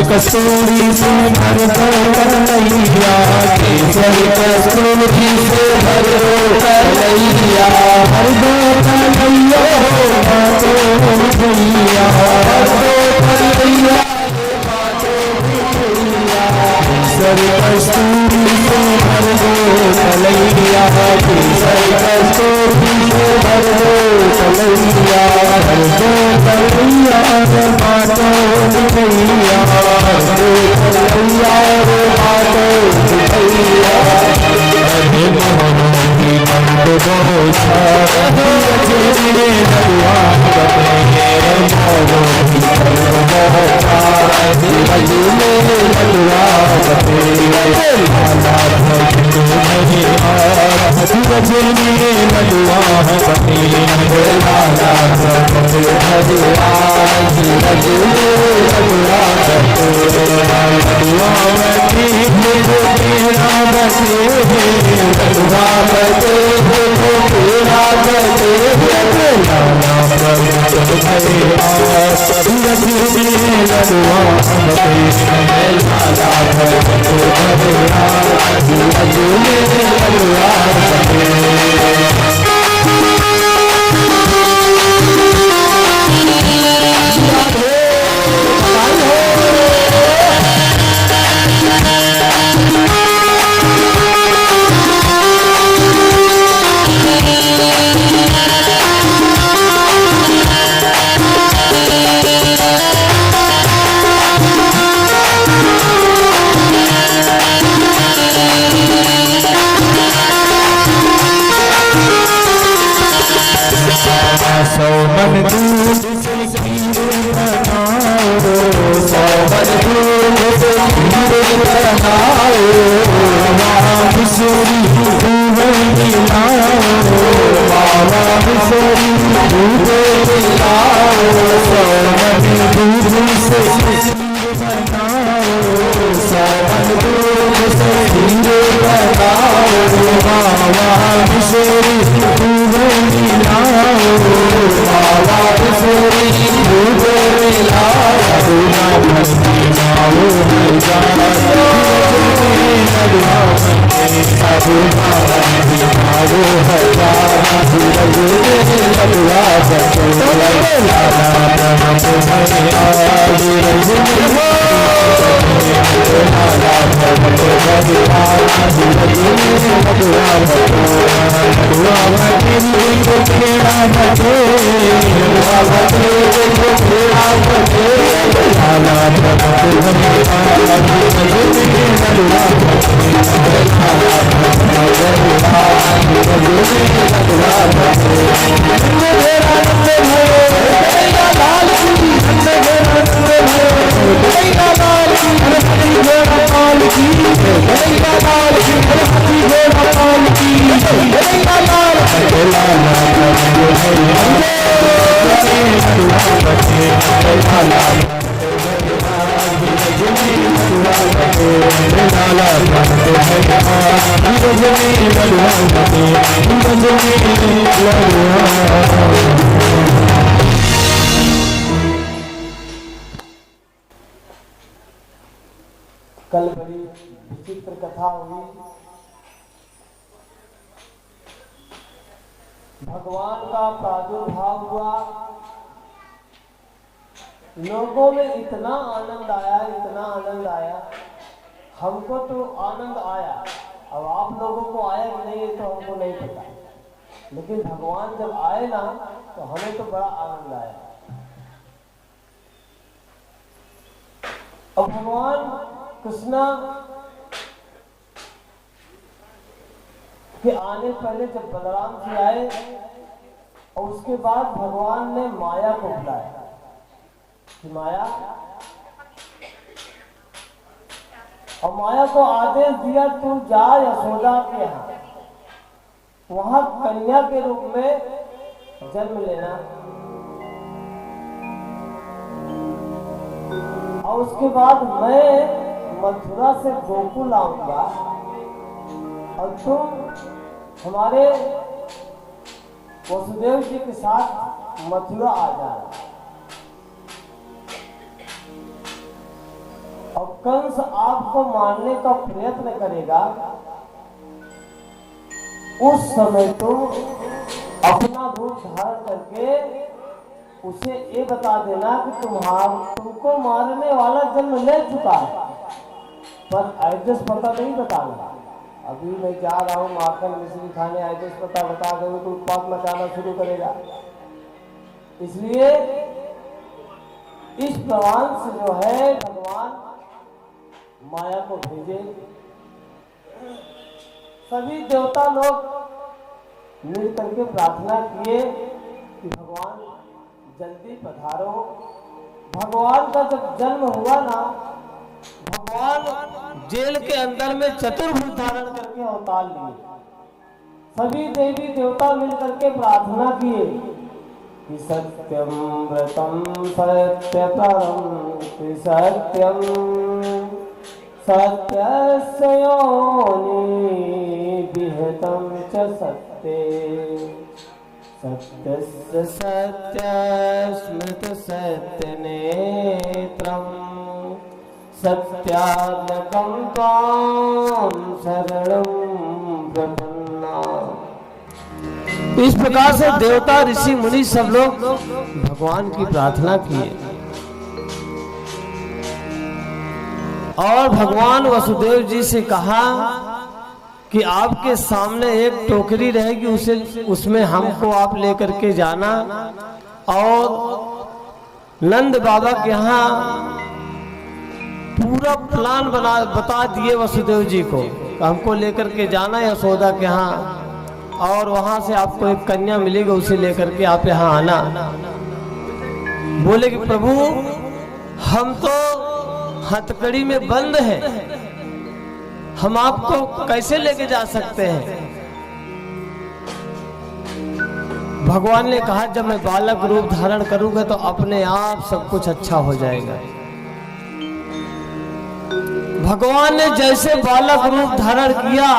कस्तूरी से भर कलैया, केसर कस्तूरी से भर कलैया, हर दो कलैया बातो भैया, हर दो कलैया बातो भैया। केसर कस्तूरी से भर दो कलैया, केसर कस्तूरी से भर दो कलैया, हर दो कलैया बातो भैया, कल बड़ी विचित्र कथा हुई। भगवान का प्रादुर्भाव हुआ, लोगों में इतना आनंद आया, इतना आनंद आया। हमको तो आनंद आया, अब आप लोगों को आया कि नहीं ये तो हमको नहीं पता, लेकिन भगवान जब आए ना तो हमें तो बड़ा आनंद आया। अब भगवान कृष्ण के आने पहले जब बलराम जी आए और उसके बाद भगवान ने माया को बुलाया कि माया, और माया को आदेश दिया तू जा यशोदा के यहाँ, वहां कन्या के रूप में जन्म लेना, और उसके बाद मैं मथुरा से गोकुल आऊंगा और तुम हमारे वसुदेव जी के साथ मथुरा आ जाना। और कंस आपको मारने का प्रयत्न करेगा, उस समय तुम अपना रूप धारण करके उसे ये बता देना कि तुमको मारने वाला जन्म ले चुका है, पर एड्रेस पता नहीं बताना। अभी मैं जा रहा हूँ माखन मिश्री खाने, एड्रेस पता बता दोगे तो उत्पात मचाना शुरू करेगा। इसलिए इस प्रमाण से जो है भगवान माया को भेजे। सभी देवता लोग मिल करके प्रार्थना किए कि भगवान जल्दी पधारो। भगवान का जब जन्म हुआ ना, भगवान जेल के अंदर में चतुर्भुज धारण करके अवतार लिए। सभी देवी देवता मिल करके प्रार्थना किए कि सत्यम व्रतम सत्यतरम सत्यम सत्यस्य योनि विहितं च सत्ये सत्यस्य सत्य स्मृत सत्य नेत्रम सत्यात्मकं त्वां शरणं प्रपन्ना। इस प्रकार से देवता ऋषि मुनि सब लोग भगवान की प्रार्थना किए और भगवान वसुदेव जी से कहा कि आपके सामने एक टोकरी रहेगी, उसमें हमको आप लेकर के जाना और नंद बाबा के यहाँ पूरा प्लान बता दिए वसुदेव जी को, हमको लेकर के जाना है यशोदा के यहाँ और वहां से आपको एक कन्या मिलेगी, उसे लेकर के आप यहाँ आना। बोले कि प्रभु हम तो हथकड़ी में बंद है, हम आपको कैसे लेके जा सकते हैं। भगवान ने कहा जब मैं बालक रूप धारण करूंगा तो अपने आप सब कुछ अच्छा हो जाएगा। भगवान ने जैसे बालक रूप धारण किया,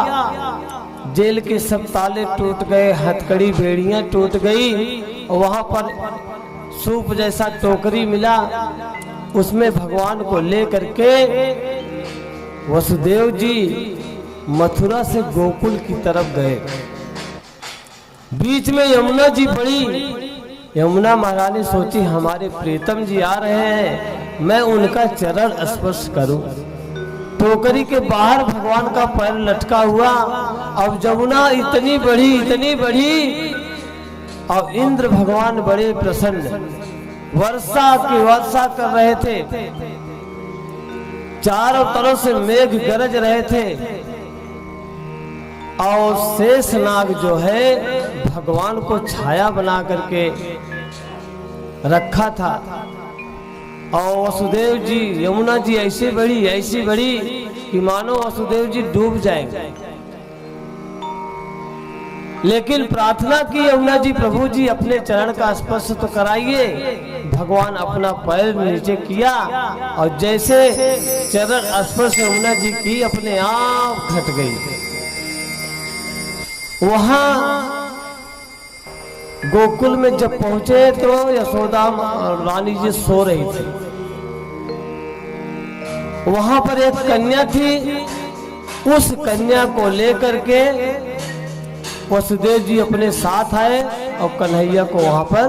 जेल के सब ताले टूट गए, हथकड़ी बेड़ियां टूट गई और वहां पर सूप जैसा टोकरी मिला, उसमें भगवान को ले करके वसुदेव जी मथुरा से गोकुल की तरफ गए। बीच में यमुना जी पड़ी। यमुना महारानी सोची हमारे प्रीतम जी आ रहे हैं, मैं उनका चरण स्पर्श करूं। टोकरी के बाहर भगवान का पैर लटका हुआ। अब यमुना इतनी बड़ी और इंद्र भगवान बड़े प्रसन्न, वर्षा की वर्षा कर रहे थे, चारों तरफ से मेघ गरज रहे थे और शेषनाग जो है भगवान को छाया बना करके रखा था। और वसुदेव जी यमुना जी ऐसी बड़ी कि मानो वसुदेव जी डूब जाएंगे। लेकिन प्रार्थना की यमुना जी, प्रभु जी अपने चरण का स्पर्श तो कराइए। भगवान अपना पैर नीचे किया और जैसे चरण स्पर्श यमुना जी की अपने आप घट गई। वहां गोकुल में जब पहुंचे तो यशोदा रानी जी सो रही थी। वहां पर एक कन्या थी, उस कन्या को लेकर के वसुदेव जी अपने साथ आए और कन्हैया को वहां पर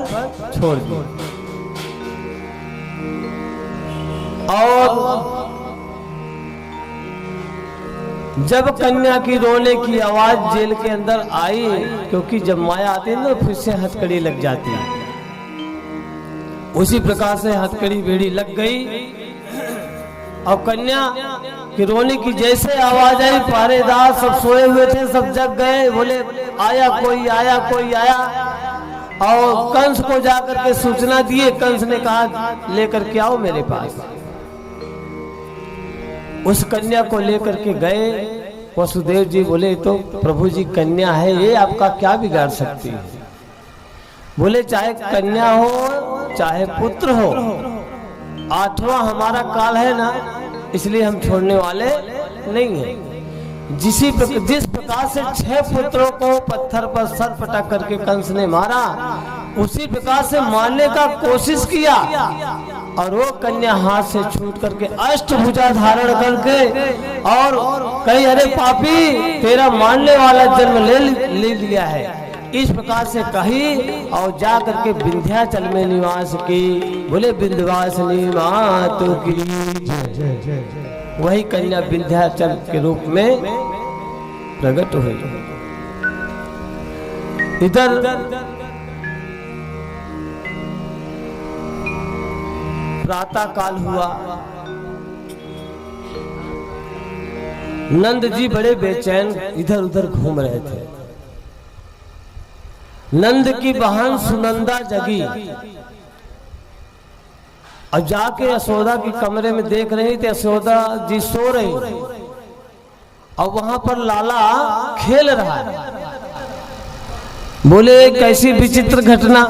छोड़ दिया। और जब कन्या की रोने की आवाज जेल के अंदर आई, क्योंकि जब माया आती है ना फिर से हथकड़ी लग जाती है, उसी प्रकार से हथकड़ी बेड़ी लग गई। और कन्या कि रोने की जैसे आवाज आई, पहरेदार सब सोए हुए थे, सब जग गए, बोले आया कोई आया कोई आया। और कंस को जाकर के सूचना दिए। कंस ने कहा लेकर के आओ मेरे पास। उस कन्या को लेकर के गए। वसुदेव जी बोले तो प्रभु जी कन्या है, ये आपका क्या बिगाड़ सकती है। बोले चाहे कन्या हो चाहे पुत्र हो, 8वां हमारा काल है ना, इसलिए हम छोड़ने वाले नहीं हैं। जिस प्रकार से 6 पुत्रों को पत्थर पर सर पटक करके कंस ने मारा, उसी प्रकार से मारने का कोशिश किया। और वो कन्या हाथ से छूट करके अष्टभुजा धारण करके और कही अरे पापी तेरा मारने वाला जन्म ले लिया है, इस प्रकार से कही। और जा करके विंध्याचल में निवास की। बोले विंध्यवासिनी मातु की। वही कन्या विंध्याचल के रूप में प्रकट हुई। इधर प्रातः काल हुआ। नंद जी बड़े बेचैन इधर उधर घूम रहे थे। नंद की बहन सुनंदा जगी और जाके यशोदा के कमरे में देख रही थी। यशोदा जी सो रही और वहां पर लाला खेल रहा है। बोले कैसी विचित्र घटना,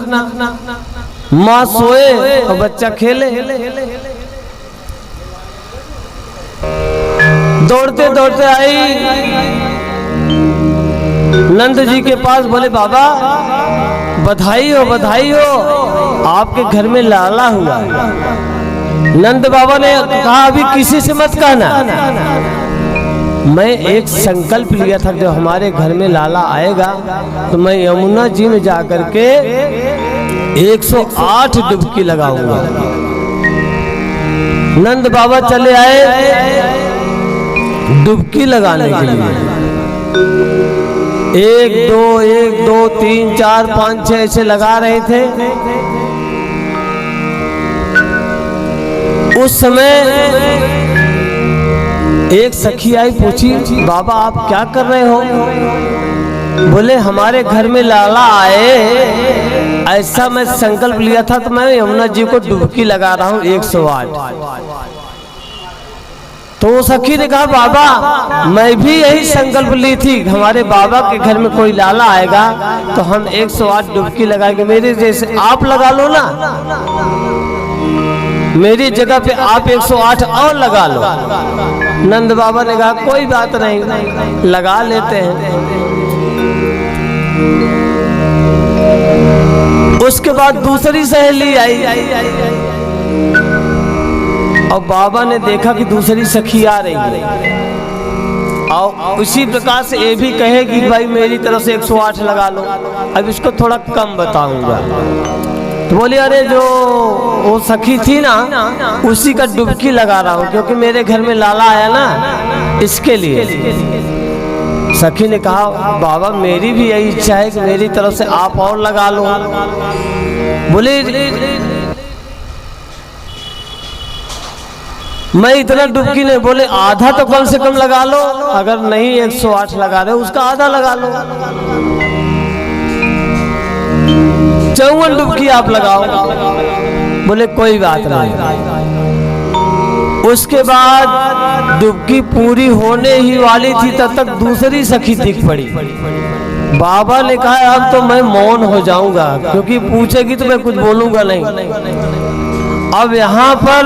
माँ सोए और बच्चा खेले। दौड़ते दौड़ते आई नंद जी के पास। बोले बाबा बधाई हो आपके घर में लाला हुआ। नंद बाबा ने कहा अभी किसी से मत कहना, मैं एक संकल्प लिया था जब हमारे घर में लाला आएगा तो मैं यमुना जी में जाकर के 108 डुबकी लगाऊंगा। नंद बाबा चले आए डुबकी लगाने के लिए। 1 2 3 4 5 6 ऐसे लगा रहे थे। उस समय एक सखी आई, पूछी बाबा आप क्या कर रहे हो। बोले हमारे घर में लाला आए, ऐसा मैं संकल्प लिया था तो मैं यमुना जी को डुबकी लगा रहा हूँ 108। तो सखी ने कहा बाबा मैं भी यही संकल्प ली थी, हमारे बाबा के घर में कोई लाला आएगा तो हम 108 डुबकी लगाएंगे। मेरे जैसे आप लगा लो ना, मेरी जगह पे आप 108 और लगा लो। नंद बाबा ने कहा कोई बात नहीं, लगा लेते हैं। उसके बाद दूसरी सहेली आई और बाबा ने देखा कि दूसरी सखी आ रही है और उसी प्रकार से ये भी कहे कि भाई मेरी तरफ से 108 लगा लो। अब इसको थोड़ा कम बताऊंगा। तो बोली अरे जो वो सखी थी ना उसी का डुबकी लगा रहा हूँ क्योंकि मेरे घर में लाला आया ना, इसके लिए। सखी ने कहा बाबा मेरी भी यही इच्छा है कि मेरी तरफ से आप और लगा लो। बोले मैं इतना डुबकी नहीं। बोले आधा तो कम से कम लगा लो, अगर नहीं 108 लगा रहे उसका आधा लगा लो। 54 डुबकी आप लगाओ। बोले कोई बात नहीं। उसके बाद डुबकी पूरी होने ही वाली थी तब तक दूसरी सखी दिख पड़ी। बाबा ने कहा अब तो मैं मौन हो जाऊंगा क्योंकि पूछेगी तो मैं कुछ बोलूंगा नहीं। अब यहाँ पर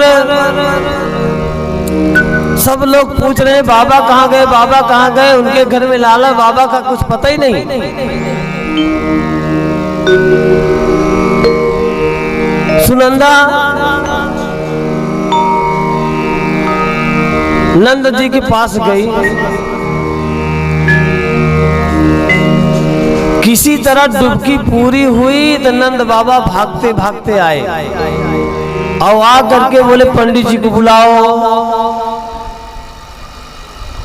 सब लोग पूछ रहे हैं बाबा कहाँ गए, बाबा कहाँ गए। उनके घर में लाला, बाबा का कुछ पता ही नहीं। सुनंदा नंद जी के पास गई किसी तरह डुबकी पूरी हुई तो नंद बाबा भागते भागते आए और आ करके बोले पंडित जी को बुलाओ।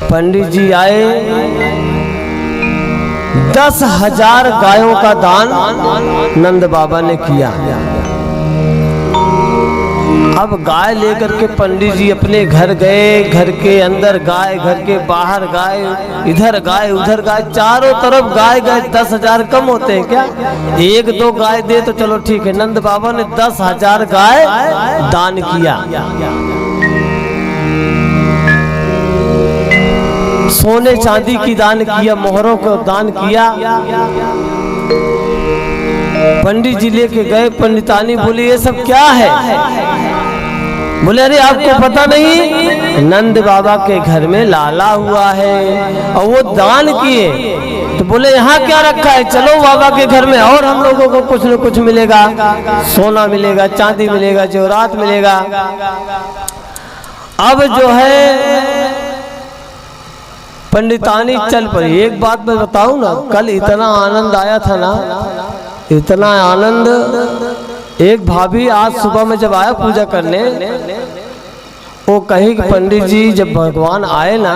पंडित जी आए, 10,000 गायों का दान नंद बाबा ने किया। अब गाय लेकर के पंडित जी अपने घर गए। घर के अंदर गाय, घर के बाहर गाय, इधर गाय उधर गाय, चारों तरफ गाय गाय। 10,000 कम होते हैं क्या? 1-2 गाय दे तो चलो ठीक है। नंद बाबा ने 10,000 गाय दान किया। सोने चांदी की दान किया, मोहरों को दान किया। पंडित जी लेके गए। पंडितानी बोली ये सब क्या है? बोले अरे आपको पता नहीं, नंद बाबा के घर में लाला हुआ है और वो दान किए। तो बोले यहाँ क्या रखा है? चलो बाबा के घर में और हम लोगों को कुछ न कुछ मिलेगा, सोना मिलेगा, चांदी मिलेगा, जेवरात मिलेगा। अब जो है पंडितानी चल पड़ी। एक बात मैं बताऊं ना, कल इतना आनंद आया था ना, इतना आनंद। एक भाभी आज सुबह में जब आया पूजा करने, वो कही कि पंडित जी जब भगवान आए ना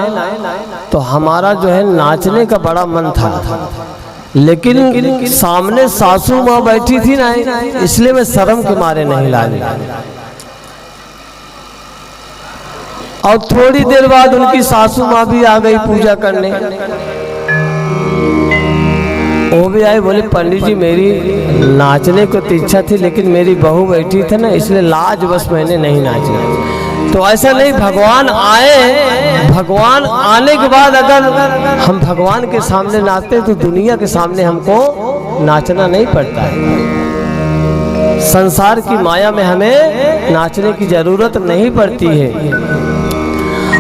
तो हमारा जो है नाचने का बड़ा मन था, लेकिन सामने सासू माँ बैठी थी ना, इसलिए मैं शर्म के मारे नहीं लाई। और थोड़ी देर बाद उनकी सासू माँ भी आ गई पूजा करने। वो भी आए, बोले पंडित जी मेरी नाचने को तो इच्छा थी, लेकिन मेरी बहू बैठी थी ना, इसलिए लाज बस मैंने नहीं नाचा। तो ऐसा नहीं, भगवान आए, भगवान आने के बाद अगर हम भगवान के सामने नाचते तो दुनिया के सामने हमको नाचना नहीं पड़ता है। संसार की माया में हमें नाचने की जरूरत नहीं पड़ती है।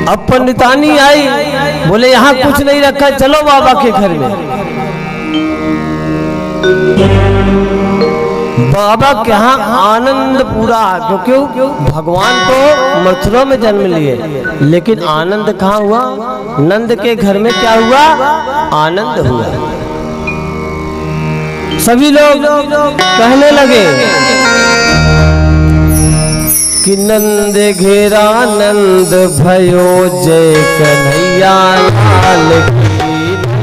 अब पंडितानी आई, बोले यहाँ कुछ नहीं रखा, चलो बाबा के घर में। बाबा के यहाँ आनंद पूरा, क्योंकि भगवान तो मथुरा में जन्म लिए, लेकिन आनंद कहाँ हुआ? नंद के घर में क्या हुआ? आनंद हुआ। सभी लोग कहने लगे कि नंद घेरा नंद भयो जय कन्हैया लाल की।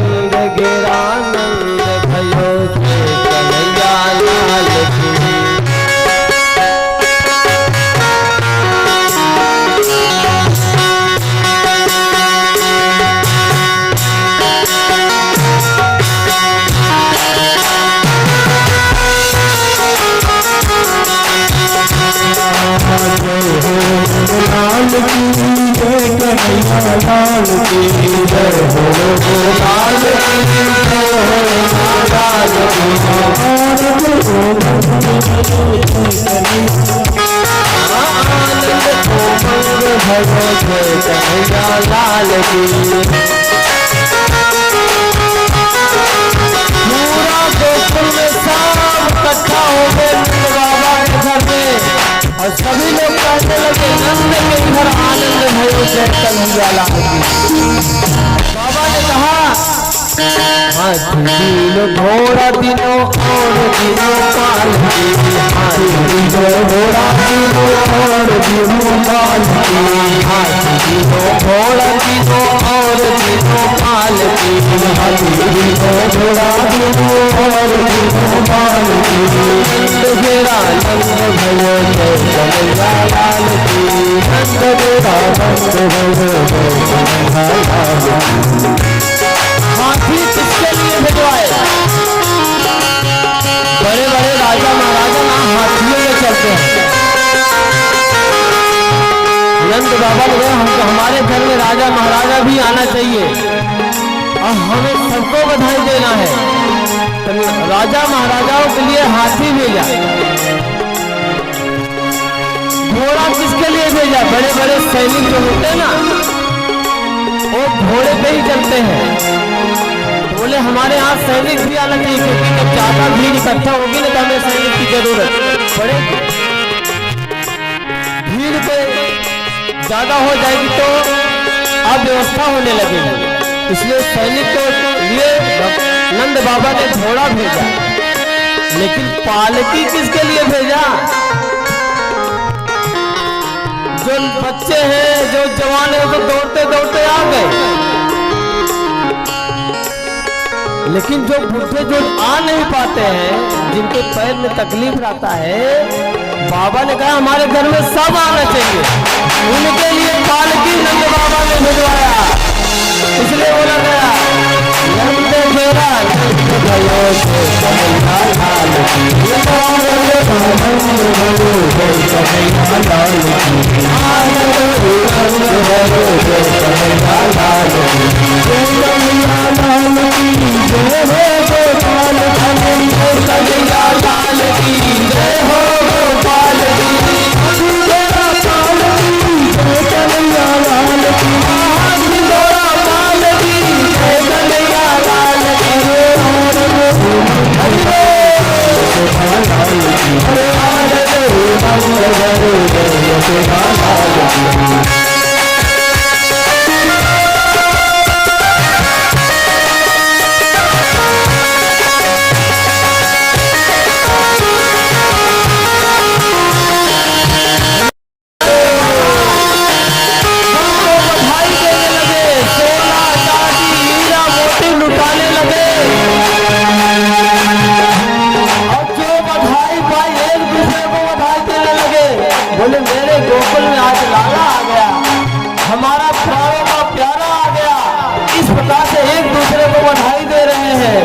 नंद घेरा नंद भयो जय कन्हैया लाल की। लाल की जय कन्हैया लाल की जय हो, लाल की जय हो, लाल की कन्हैया लाल की। पूरा गोकुल में सब इकट्ठा हो गए बाबा के घर में, और सभी लोग कहने लगे नंद के घर आनंद भयो जय कन्हैया लाल की। बाबा ने कहा हाथी दिनो घोड़ा दिनो और दिनो पाल की। हाथी दिनो घोड़ा दिनो और दिनो पाल की। हाथी दिनो घोड़ा दिनो और दिनो पाल की। हाथी दिनो घोड़ा दिनो और दिनो पाल की। नंद घेरा नंद भयो जय कन्हैया लाल की। नंद घेरा नंद भयो जय कन्हैया लाल की। हाथी किसके लिए भिजवाए? बड़े बड़े राजा महाराजा ना हाथियों में चलते हैं। नंद बाबा ने हमको हमारे घर में राजा महाराजा भी आना चाहिए और हमें सबको बधाई देना है। तो राजा महाराजाओं के लिए हाथी भेजा। घोड़ा किसके लिए भेजा? बड़े बड़े सैनिक जो होते हैं ना, वो घोड़े पे ही चलते हैं। बोले हमारे यहाँ सैनिक भी आना चाहिए, क्योंकि जब ज्यादा भीड़ इकट्ठा होगी ना तो हमें सैनिक की जरूरत पड़ेगी। भीड़ पे ज्यादा हो जाएगी तो अव्यवस्था होने लगेगी, इसलिए सैनिक के लिए नंद बाबा ने घोड़ा भेजा, लेकिन पालकी किसके लिए भेजा? जो बच्चे हैं, जो जवान है, वो तो दौड़ते दौड़ते आ गए, लेकिन जो बुढ़े जो आ नहीं पाते हैं, जिनके पैर में तकलीफ रहता है, बाबा ने कहा हमारे घर में सब आना चाहिए। उनके लिए पालकी नंद बाबा ने भिजवाया। इसलिए बोला गया नंद मेरा भयो से कन्हैया लाल की, नंद भयो से कन्हैया लाल की, आनंद भयो से कन्हैया लाल की, कन्हैया लाल की जय हो गोपाल धनी, कन्हैया लाल की जय हो गोपाल धनी, तेरा पाल की जय कन्हैया लाल की, तेरा पाल की जय कन्हैया लाल की, हरे बोले मेरे गोकुल में आज लाला आ गया, हमारा प्राणों का प्यारा आ गया। इस प्रकार से एक दूसरे को बधाई दे रहे हैं।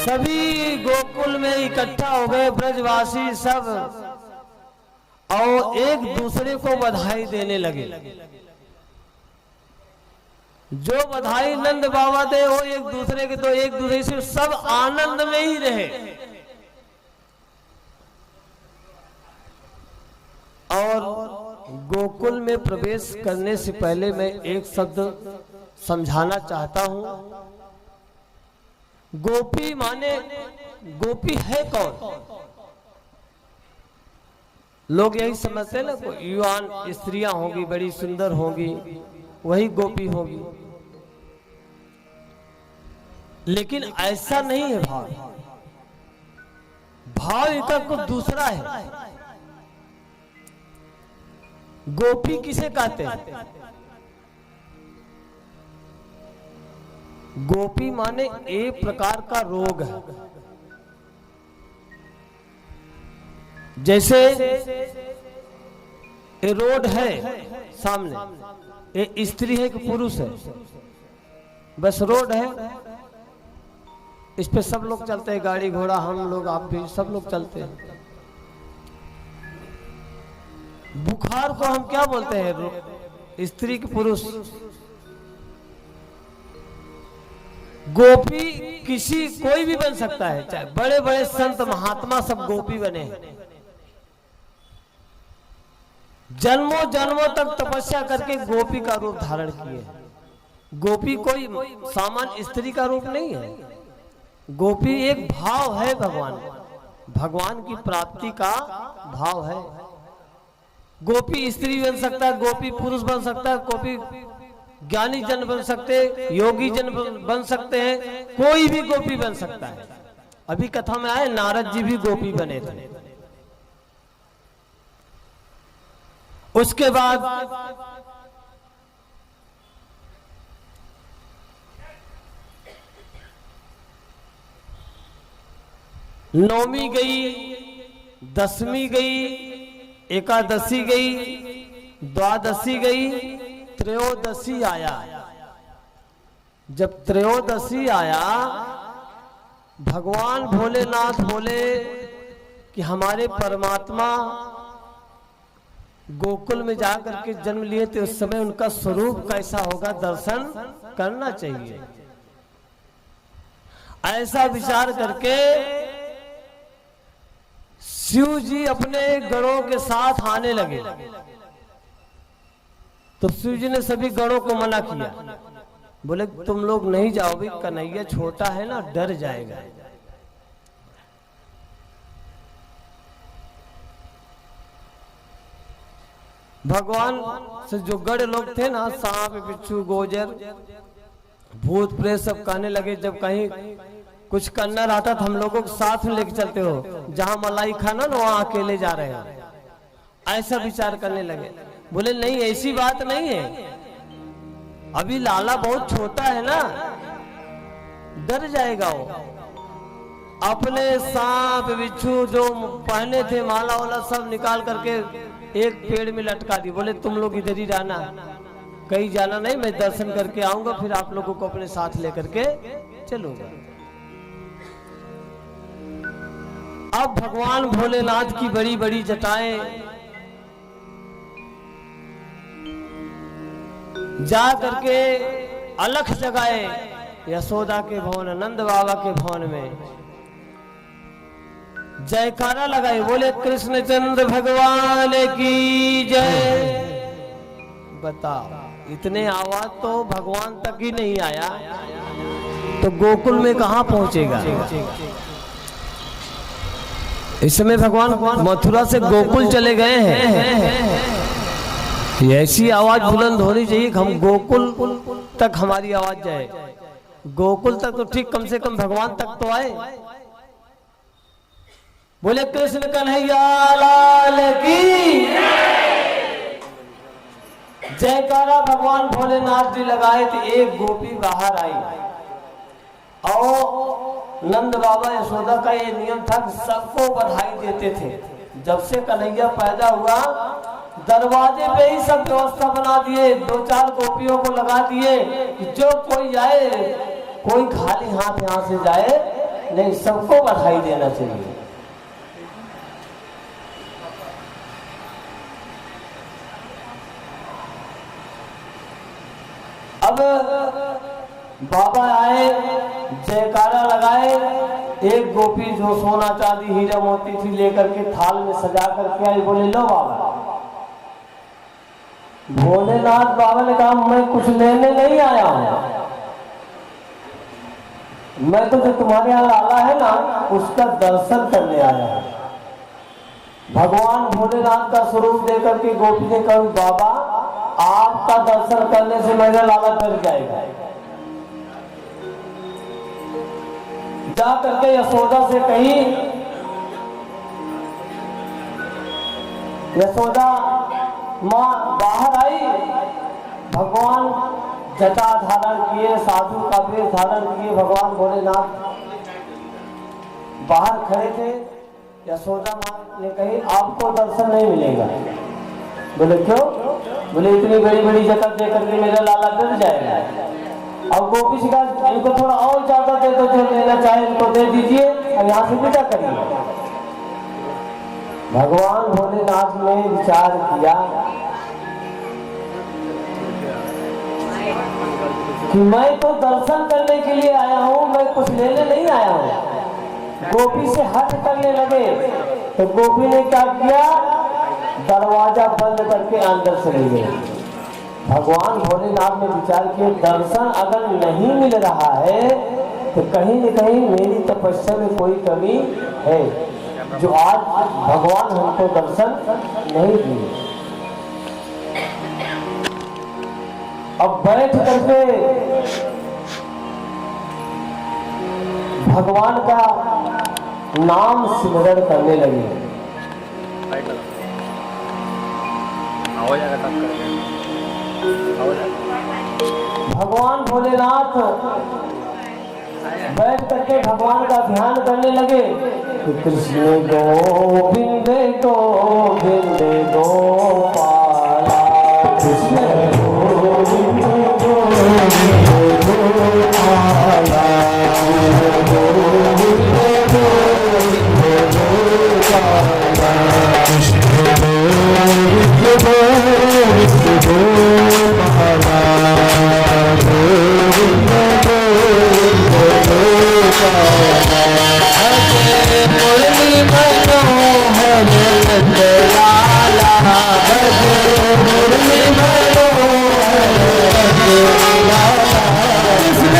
सभी गोकुल में इकट्ठा हो गए ब्रजवासी सब, और एक दूसरे को बधाई देने लगे। जो बधाई नंद बाबा दे वो एक दूसरे के, तो एक दूसरे से सब आनंद में ही रहे। और गोकुल में प्रवेश करने से पहले मैं एक शब्द समझाना चाहता हूं। गोपी माने, गोपी है कौन? लोग यही समझते हैं ना, कोई युवान स्त्रियां होंगी, बड़ी सुंदर होंगी, वही गोपी होगी, लेकिन ऐसा नहीं है। भाव इनका कुछ दूसरा है। गोपी किसे कहते हैं? गोपी माने एक प्रकार का रोग है। जैसे ये रोड है सामने, ये स्त्री है कि पुरुष है, बस रोड है, इस पे सब लोग चलते हैं, गाड़ी घोड़ा, हम लोग, आप भी, सब लोग चलते हैं। बुखार को हम क्या बोलते हैं? स्त्री कि पुरुष? गोपी किसी कोई भी बन सकता है, चाहे बड़े बड़े संत महात्मा सब गोपी बने हैं। जन्मों जन्मों तक तपस्या करके गोपी का रूप धारण किए। गोपी कोई सामान्य स्त्री का रूप नहीं है। गोपी एक भाव है, भगवान की प्राप्ति का भाव है। गोपी स्त्री बन सकता है, गोपी पुरुष बन सकता है, गोपी ज्ञानी जन बन सकते, योगी जन बन सकते हैं, कोई भी गोपी बन सकता है। अभी कथा में आए नारद जी भी गोपी बने थे। उसके बाद नवमी गई, दसवीं गई, एकादशी गई, द्वादशी गई, त्रयोदशी आया। जब त्रयोदशी आया, भगवान भोलेनाथ बोले कि हमारे परमात्मा गोकुल में जाकर के जन्म लिए थे, उस समय उनका स्वरूप कैसा होगा, दर्शन करना चाहिए। ऐसा विचार करके शिव जी अपने गणों के साथ आने लगे। तो शिव जी ने सभी गणों को मना किया, बोले तुम लोग नहीं जाओ, भाई कन्हैया छोटा है ना, डर जाएगा। भगवान से जो गढ़ लोग थे ना, सांप बिच्छू गोजर भूत प्रेत सब कहने लगे, जब कहीं कुछ करना रहता था हम लोगों को साथ में लेके चलते हो, जहां मलाई खाना ना वहां अकेले जा रहे हो, ऐसा विचार करने लगे। बोले नहीं, ऐसी बात नहीं है, अभी लाला बहुत छोटा है ना, डर जाएगा वो। अपने सांप बिच्छू जो पहने थे माला वाला सब निकाल करके एक पेड़ में लटका दी। बोले तुम लोग इधर ही रहना, कहीं जाना नहीं, मैं दर्शन करके आऊंगा, फिर आप लोगों को अपने साथ लेकर के चलूंगा। अब भगवान भोलेनाथ की बड़ी बड़ी जटाएं जा करके अलख जगाए यशोदा के भवन, नंद बाबा के भवन में जयकारा लगाए, बोले कृष्णचंद्र भगवान की जय। बताओ, इतने आवाज तो भगवान तक ही नहीं आया, तो गोकुल में कहां पहुंचेगा। इस समय भगवान मथुरा से गोकुल चले गए हैं। ऐसी आवाज बुलंद होनी चाहिए कि हम गोकुल तक हमारी आवाज जाए। गोकुल तक तो ठीक, कम से कम भगवान तक तो आए। बोले कृष्ण कन्हैया लाल की जयकारा भगवान भोलेनाथ जी लगाए थे। एक गोपी बाहर आई और नंद बाबा यशोदा का ये नियम था कि सबको बधाई देते थे। जब से कन्हैया पैदा हुआ, दरवाजे पे ही सब व्यवस्था बना दिए, 2-4 गोपियों को लगा दिए कि जो कोई जाए, कोई खाली हाथ यहाँ से जाए नहीं, सबको बधाई देना चाहिए। अब बाबा आए, जयकारा लगाए, एक गोपी जो सोना चांदी हीरा मोती थी लेकर के थाल में सजा करके आई। बोले लो बाबा। भोलेनाथ बाबा ने कहा मैं कुछ लेने नहीं आया हूं, मैं तो जो तुम्हारे यहाँ लाला है ना, उसका दर्शन करने आया हूं। भगवान भोलेनाथ का स्वरूप देकर के गोपी ने कहा बाबा आपका दर्शन करने से मेरा लाला डर जाएगा। जा करके यशोदा से कही, यशोदा माँ बाहर आई, भगवान जटा धारण किए, साधु का वेश धारण किए, भगवान भोलेनाथ बाहर खड़े थे। यशोदा माँ ने कही आपको दर्शन नहीं मिलेगा। बोले क्यों? बोले इतनी बड़ी बड़ी जगह दे करके मेरा लाला डर जाएगा। अब गोपी जी का इनको थोड़ा और ज्यादा दे दो, जो लेना चाहे इनको दे दीजिए और यहाँ से विदा करिए। भगवान भोलेनाथ ने विचार किया, कि मैं तो दर्शन करने के लिए आया हूँ, मैं कुछ लेने नहीं आया हूँ। गोपी से हट करने लगे तो गोपी ने क्या किया, दरवाजा बंद करके अंदर चले गए। भगवान भोलेनाथ ने विचार किया, दर्शन अगर नहीं मिल रहा है तो कहीं न कहीं मेरी तपस्या में कोई कमी है, जो आज भगवान हमको दर्शन नहीं दिए। अब बैठ करके भगवान का नाम सिमरण करने लगे। भगवान भोलेनाथ बैठ करके भगवान का ध्यान करने लगे कि कृष्ण गोविंद गोविंद गोपाला, कृष्ण गोविंद गोविंद गोपाला, गोविंद गोविंद गोपाला, कृष्ण गोविंद गोविंद गोपाला, गोविंद गोविंद गोपाला, हरे मुरली मनोहर नंदलाला, हरे मुरली मनोहर नंदलाला, कृष्ण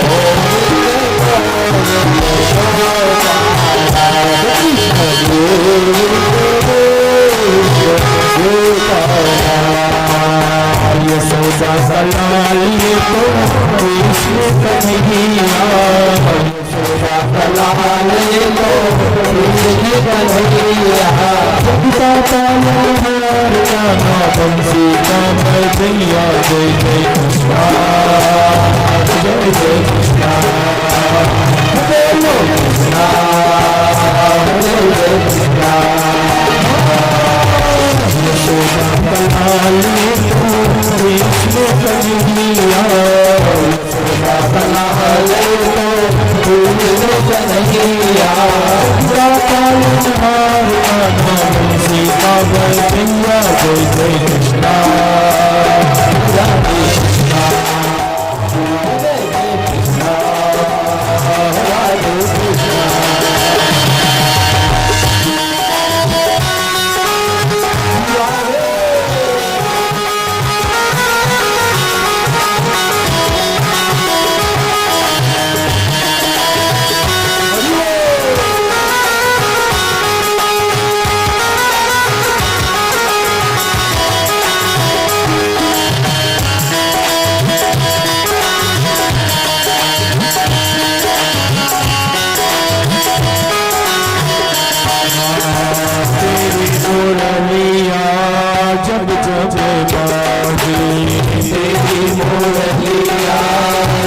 गोविंद गोविंद गोपाला, कृष्ण गोविंद गोपाला, यशोदा कलाली तो कृष्ण कन्हैया, यशोदा कलाली तो कृष्ण कन्हैया, जगता तलवार जाना बंसी का मैया, जय जय कृष्णा, जय जय कृष्णा, बोलो कृष्णा, जय जय कृष्णा, यशोदा कलाली तो कृष्ण कन्हैया, यशोदा कलाली तो कृष्ण कन्हैया, तलवार जाना बंसी का मैया, जय जय कृष्णा, राधे कृष्णा, जय जय कृष्णा, राधे कृष्णा। जब जब बाजे तेरी मुरलिया,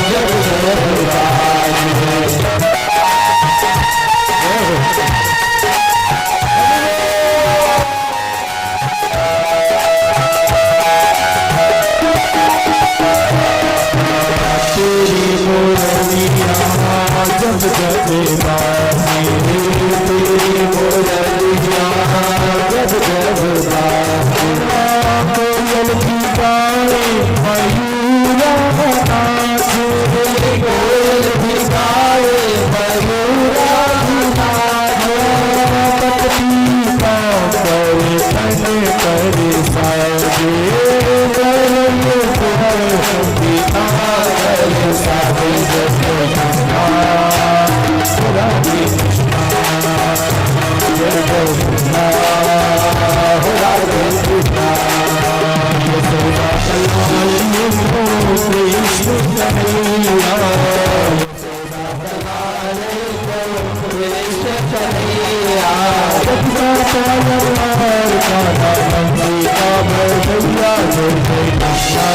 जब जब बाजे, तेरी मुरलिया जब जब बाजे, तेरी मुरलिया जब जब बाजे, कोयल की गाए मयूरा नाच, कोयल की गाए मयूरा नाच, पत्ती का करे तन करे साजे, साधे कृष्णा, राधे कृष्णा, जय जय कृष्णा, राधे कृष्णा, यशोदा कलाली तो कृष्ण कन्हैया, यशोदा कलाली तो कृष्ण कन्हैया, जगता तलवार जाना बंसी का मैया, जय जय कृष्णा,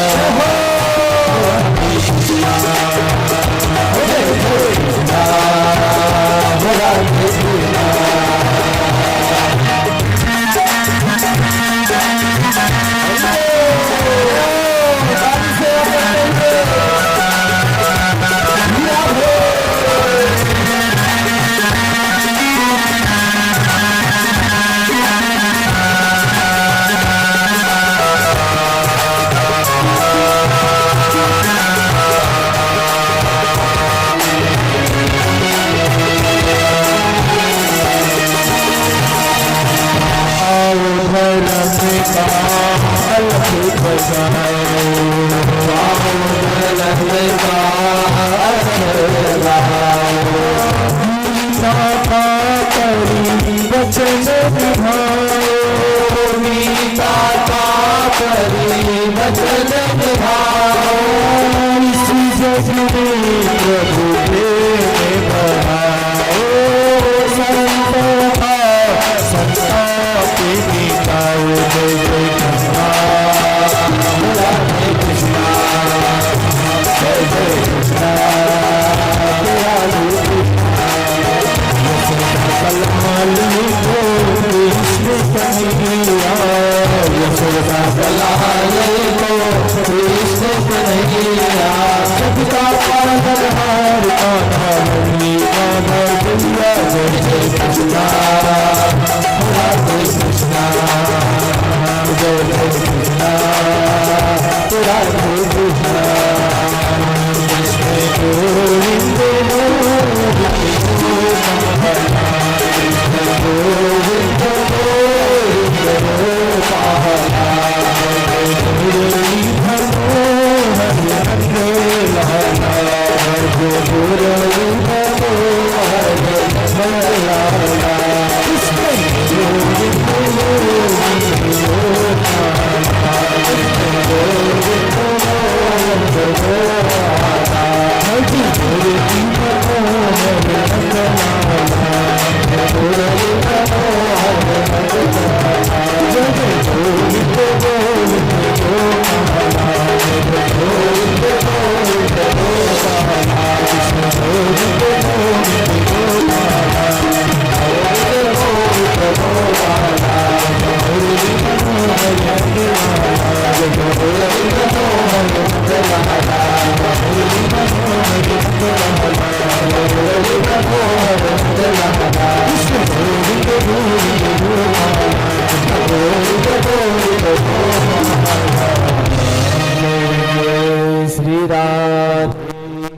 श्री राधे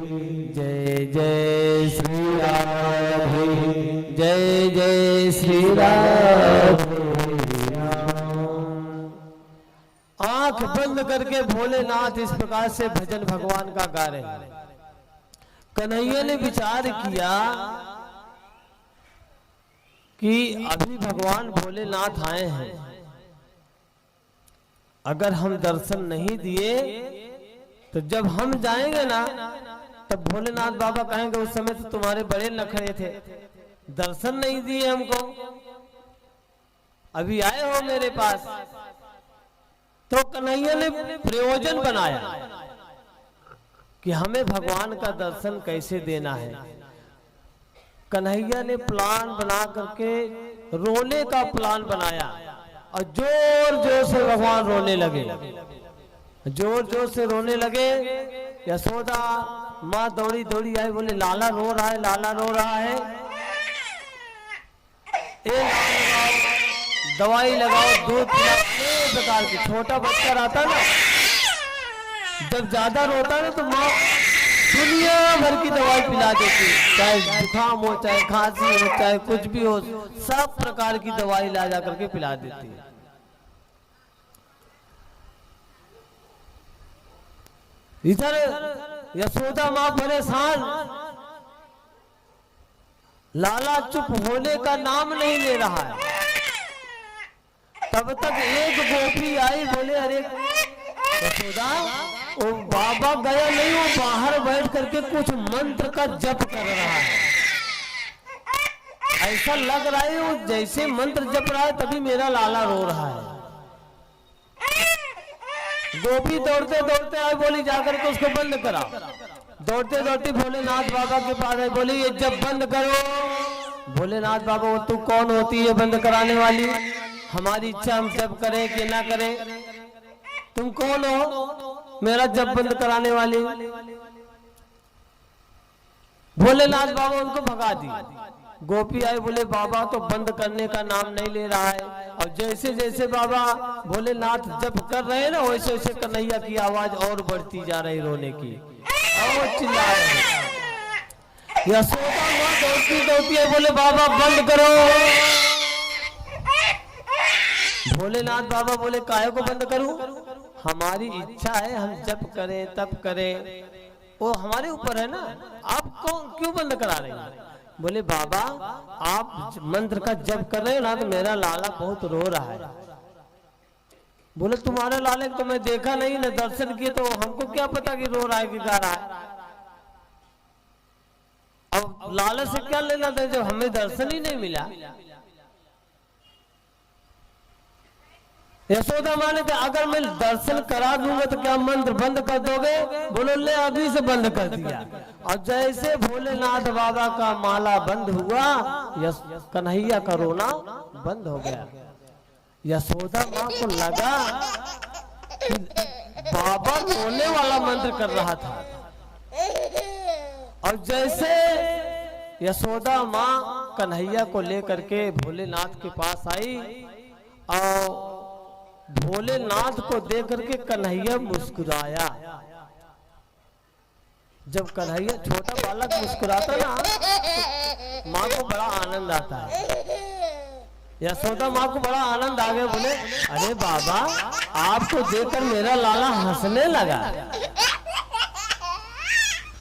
जय जय श्री राधे जय जय श्री राधे। आंख बंद करके भोलेनाथ इस प्रकार से भजन भगवान का गा रहे हैं। कन्हैया ने विचार किया कि अभी भगवान भोलेनाथ आए हैं, अगर हम दर्शन नहीं दिए तो जब हम जाएंगे ना तब भोलेनाथ बाबा कहेंगे उस समय तो तुम्हारे बड़े नखरे थे, दर्शन नहीं दिए हमको, अभी आए हो मेरे पास। तो कन्हैया ने प्रयोजन बनाया कि हमें भगवान का दर्शन कैसे देना है। कन्हैया ने प्लान बना करके रोने का प्लान बनाया और जोर जोर से भगवान रोने लगे, जोर जोर से रोने लगे। यशोदा माँ दौड़ी दौड़ी आई, बोले लाला रो रहा है, लाला रो रहा है, दवाई लगाओ, दूध पिलाओ, अनेक प्रकार की। छोटा बच्चा रहता ना, जब ज्यादा रोता ना तो माँ दुनिया भर की दवाई पिला देती, चाहे जुकाम हो, चाहे खांसी हो, चाहे कुछ भी हो, सब प्रकार की दवाई ला जा करके पिला देती है। इधर यशोदा माँ परेशान, लाला चुप होने का नाम नहीं ले रहा है। तब तक एक गोपी आई, बोले अरे यशोदा वो बाबा गया नहीं, वो बाहर बैठ करके कुछ मंत्र का जप कर रहा है, ऐसा लग रहा है वो जैसे मंत्र जप रहा है तभी मेरा लाला रो रहा है। गोपी दौड़ते दौड़ते आई, बोली जाकर के उसको बंद करा। दौड़ते दौड़ते भोलेनाथ बाबा के पास आई, बोली ये जब बंद करो। भोलेनाथ बाबा, वो तू कौन होती है बंद कराने वाली, हमारी इच्छा हम जब करें कि ना करें, तुम कौन हो मेरा जब बंद कराने वाली। भोलेनाथ बाबा उनको भगा दी। गोपी आई, बोले बाबा तो बंद करने का नाम नहीं ले रहा है, और जैसे जैसे बाबा भोलेनाथ जब कर रहे हैं ना वैसे वैसे कन्हैया की आवाज और बढ़ती जा रही रोने की, और चिल्ला रहे। यशोदा माँ दौड़ती दौड़ती है, बोले बाबा बंद करो। भोलेनाथ बाबा बोले काहे को बंद करूं, हमारी इच्छा है, हम जप करें तप करें, वो हमारे ऊपर है ना। आप क्यों बंद करा रहे हैं? बोले बाबा आप मंत्र का जप कर रहे हो ना, तो मेरा लाला बहुत रो रहा है। बोले तुम्हारे लाले को तो मैं देखा नहीं ना, दर्शन किए, तो हमको क्या पता कि रो रहा है कि गा रहा है। अब लाला से क्या लेना था जब हमें दर्शन ही नहीं मिला। यशोदा माँ ने कहा अगर मैं दर्शन करा दूंगा तो क्या मंत्र बंद कर दोगे? बोलो ले अभी से बंद कर दिया। और जैसे भोलेनाथ बाबा का माला बंद हुआ, कन्हैया का रोना बंद हो गया। यशोदा माँ को लगा कि बाबा रोने वाला मंत्र कर रहा था। और जैसे यशोदा माँ कन्हैया को लेकर के भोलेनाथ के पास आई, और भोलेनाथ को देख करके कन्हैया मुस्कुराया। जब कन्हैया छोटा बालक मुस्कुराता ना, तो माँ को बड़ा आनंद आता है। यशोदा माँ को बड़ा आनंद आ गया। बोले अरे बाबा आपको देखकर मेरा लाला हंसने लगा,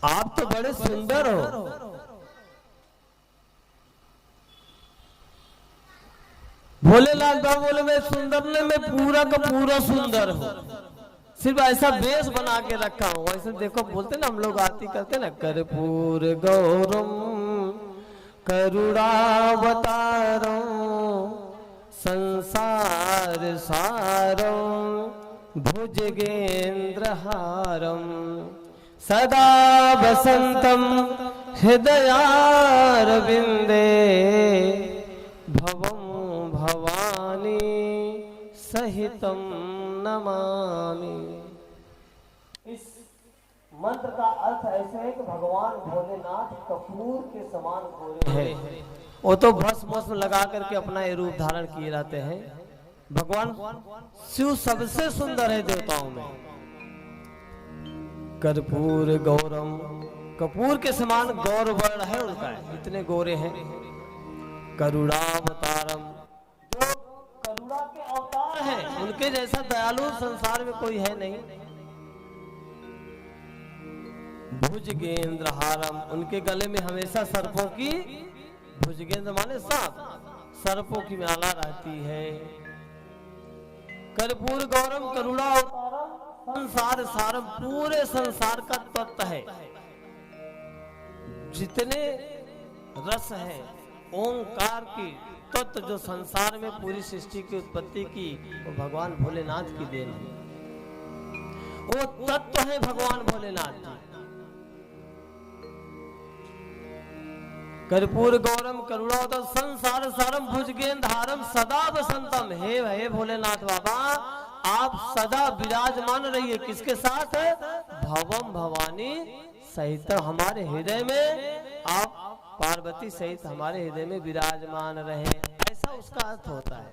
आप तो बड़े सुंदर हो। भोलेनाथ बाबा बोले मैं सुंदर नहीं, मैं पूरा का पूरा सुंदर हूँ, सिर्फ ऐसा बेस बना के रखा हूँ। ऐसे देखो बोलते ना हम लोग आरती करते ना, कर्पूर गौरम करुणावतारम संसार सारम भुजगेंद्रहारम सदा वसंतम हृदयारविंदे भवम भवानी सहितम नमामि। इस मंत्र का अर्थ ऐसे है कि भगवान भोलेनाथ कपूर के समान गोरे हैं। वो तो भस्म लगा करके अपना ये रूप धारण किए रहते हैं। भगवान शिव सबसे सुंदर है देवताओं में। कर्पूर गौरम, कपूर के समान गौर वर्ण है उनका, इतने गोरे हैं। करुणावतारम, जो करुणा के अवतार हैं, उनके जैसा दयालु संसार में कोई है नहीं। भुजगेंद्रहारम, उनके गले में हमेशा सर्पों की, भुजगेंद्र माने सांप, सर्पों की माला रहती है। कर्पूर गौरम करुणा अवतारम संसार सारम, पूरे संसार का तत्व है। जितने रस है ओंकार की तत्व जो संसार में पूरी सृष्टि की उत्पत्ति की, वो भगवान भोलेनाथ की देन है। वो तत्व है भगवान भोलेनाथ जी। कर्पूर गौरम करुणावतारम संसार सारम भुजगेंद्रहारम सदा वसंतम। हे भोलेनाथ बाबा आप सदा विराजमान रहिए, किसके साथ? भवम भवानी सहित, हमारे हृदय में आप पार्वती सहित हमारे हृदय में विराजमान रहे, ऐसा उसका अर्थ होता है।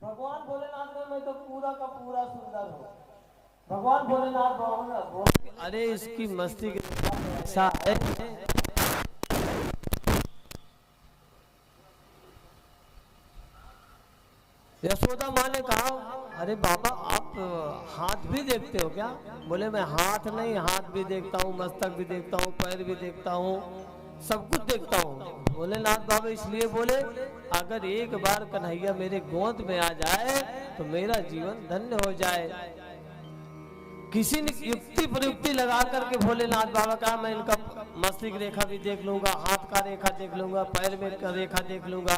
भगवान भोलेनाथ में मैं तो पूरा का पूरा सुंदर हूँ। भगवान भोलेनाथ बाबा, अरे इसकी मस्ती के ऐसा है। यशोदा माँ ने कहा अरे बाबा आप हाथ भी देखते हो क्या? बोले मैं हाथ नहीं, हाथ भी देखता हूँ, मस्तक भी देखता हूँ, पैर भी देखता हूँ, सब कुछ देखता हूँ। भोलेनाथ बाबा इसलिए बोले अगर एक बार कन्हैया मेरे गोद में आ जाए तो मेरा जीवन धन्य हो जाए। किसी ने युक्ति प्रयुक्ति लगा करके भोलेनाथ बाबा कहा मैं इनका मस्तिष्क रेखा भी देख लूंगा, हाथ का रेखा देख लूंगा, पैर में का रेखा देख लूंगा।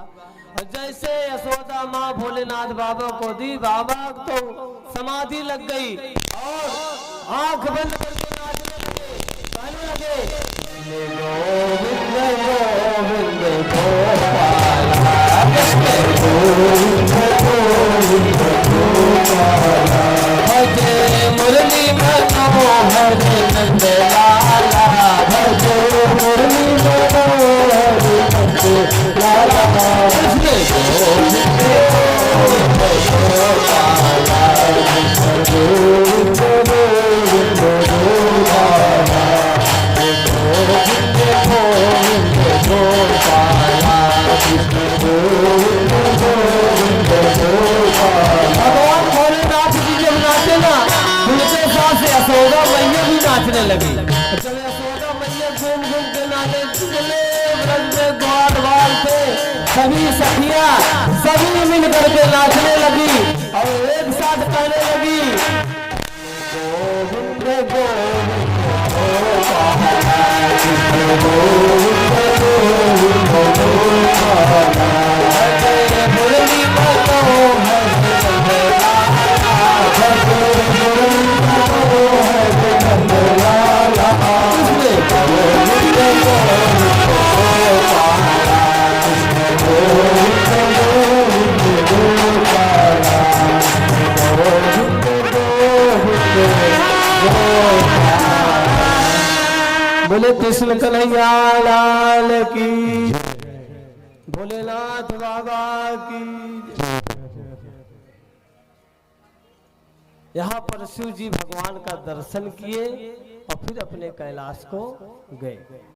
और जैसे यशोदा माँ भोलेनाथ बाबा को दी, बाबा तो समाधि लग गई और आंख बंद करके नाचने लगे, कहने लगे गोविंद गोविंद भजे मुरली मनोहर नंद लाला, भजे मुरली मनोहर नंद लाला, भजे गोविंद गोविंद गोपाला, गोविंद गोविंद गोपाला, गोविंद गोविंद गोपाला, गोविंद गोविंद गोपाला। लगी। जब यशोदा मैया घूम घूम के नाचे चले ब्रज में द्वार द्वार पे सभी सखियां सभी मिल करके नाचने लगी और एक साथ कहने लगी गोविंद बोले कृष्ण कन्हैया लाल की, भोलेनाथ बाबा की। यहाँ पर शिव जी भगवान का दर्शन किए और फिर अपने कैलाश को गए।